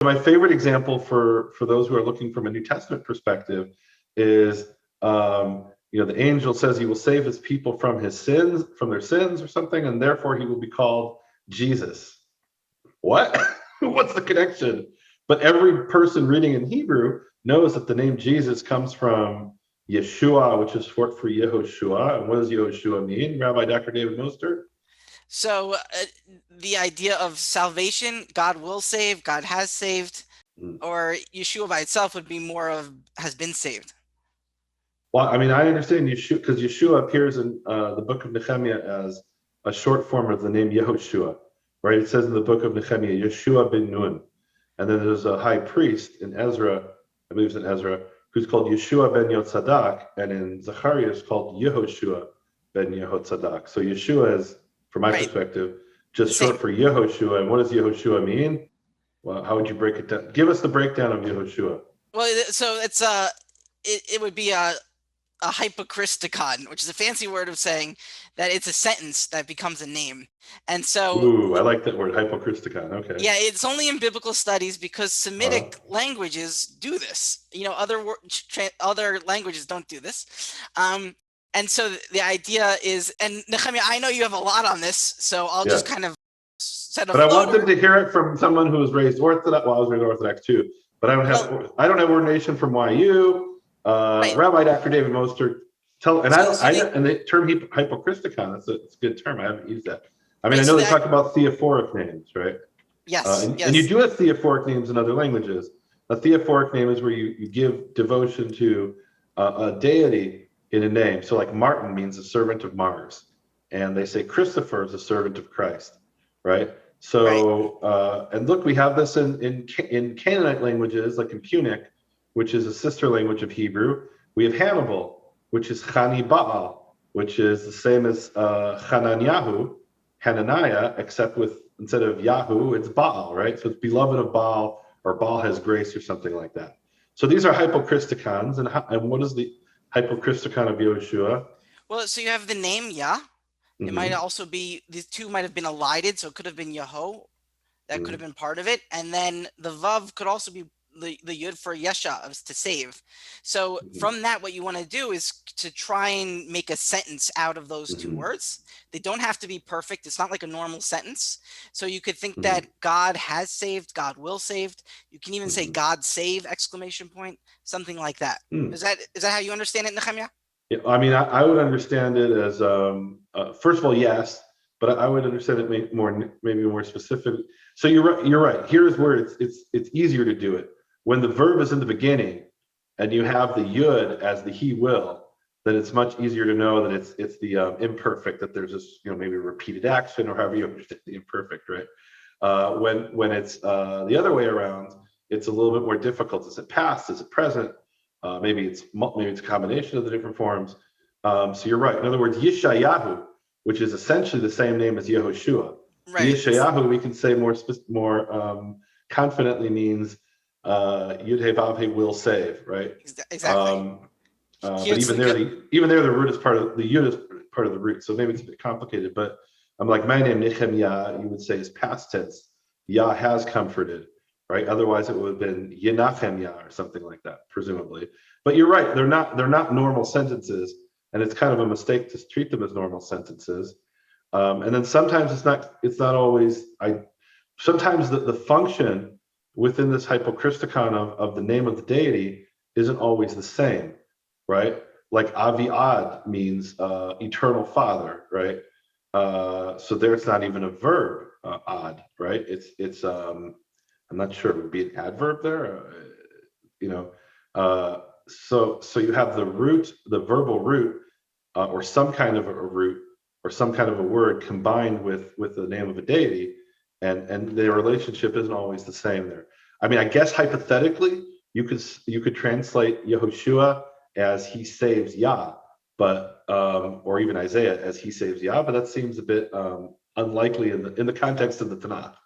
My favorite example for those who are looking from a New Testament perspective is, the angel says he will save his people from their sins or something, and therefore he will be called Jesus. What? What's the connection? But every person reading in Hebrew knows that the name Jesus comes from Yeshua, which is short for Yehoshua. And what does Yehoshua mean, Rabbi Dr. David Mostert? So the idea of salvation, God will save, God has saved, or Yeshua by itself would be more of has been saved. Well, I mean, I understand Yeshua because Yeshua appears in the book of Nehemia as a short form of the name Yehoshua, right? It says in the book of Nehemia, Yeshua ben Nun. And then there's a high priest in Ezra, I believe it's in Ezra, who's called Yeshua ben Yotzadak, and in Zechariah it's called Yehoshua ben Yehotzadak. So Yeshua is, from my perspective, just short for Yehoshua. And what does Yehoshua mean? Well, how would you break it down? Give us the breakdown of Yehoshua. Well, so it's it would be a hypocristicon, which is a fancy word of saying that it's a sentence that becomes a name. And so, ooh, I like that word, hypocristicon. Okay. Yeah, it's only in biblical studies because Semitic languages do this. Other languages don't do this. And so the idea is, and Nehemia, I know you have a lot on this, so I'll just kind of set a. But I wanted to hear it from someone who was raised Orthodox. Well, I was raised Orthodox too, but I don't have ordination from YU. Rabbi Dr. David Mostert, and the term hypocristicon, it's a good term. I haven't used that. I mean, I know they talk about theophoric names, right? Yes, and you do have theophoric names in other languages. A theophoric name is where you give devotion to a deity in a name. So like Martin means a servant of Mars, and they say Christopher is a servant of Christ, right? So, and look, we have this in Canaanite languages, like in Punic, which is a sister language of Hebrew. We have Hannibal, which is Chani Baal, which is the same as Hananiah, except instead of Yahoo, it's Baal, right? So it's beloved of Baal, or Baal has grace, or something like that. So these are hypocristicons, and what is the hypocristicon of Yeshua? Well, so you have the name Yah. It might also be, these two might have been elided, so it could have been Yaho. That could have been part of it. And then the Vav could also be the Yud for Yesha, to save. So from that, what you want to do is to try and make a sentence out of those two words. They don't have to be perfect. It's not like a normal sentence. So you could think that God has saved, God will saved. You can even say God save, ! Something like that. Is that how you understand it, Nehemia? Yeah, I mean, I would understand it as, first of all, yes, but I would understand it maybe more specific. So you're right. Here's where it's easier to do it. When the verb is in the beginning and you have the yud as the he will, then it's much easier to know that it's the imperfect, that there's this, maybe repeated action, or however you understand the imperfect, right? When it's the other way around, it's a little bit more difficult. Is it past? Is it present? Maybe it's a combination of the different forms. So you're right. In other words, Yeshayahu, which is essentially the same name as Yehoshua. Right. Yeshayahu, we can say more confidently, means Yud He Vav He will save, right? Exactly. But even there, the root is part of the yud is part of the root. So maybe it's a bit complicated. But I'm like, my name Nehemia, you would say, is past tense. Yah has comforted. Right? Otherwise, it would have been Yenachemia or something like that, presumably. But you're right; they're not normal sentences, and it's kind of a mistake to treat them as normal sentences. And then sometimes it's not always. Sometimes the function within this hypocristicon of the name of the deity isn't always the same, right? Like Aviad means eternal father, right? So there, it's not even a verb, ad, right? It's I'm not sure it would be an adverb there, So you have the root, the verbal root, or some kind of a root, or some kind of a word combined with the name of a deity, and their relationship isn't always the same there. I mean, I guess hypothetically, you could translate Yehoshua as he saves Yah, but or even Isaiah as he saves Yah, but that seems a bit unlikely in the context of the Tanakh.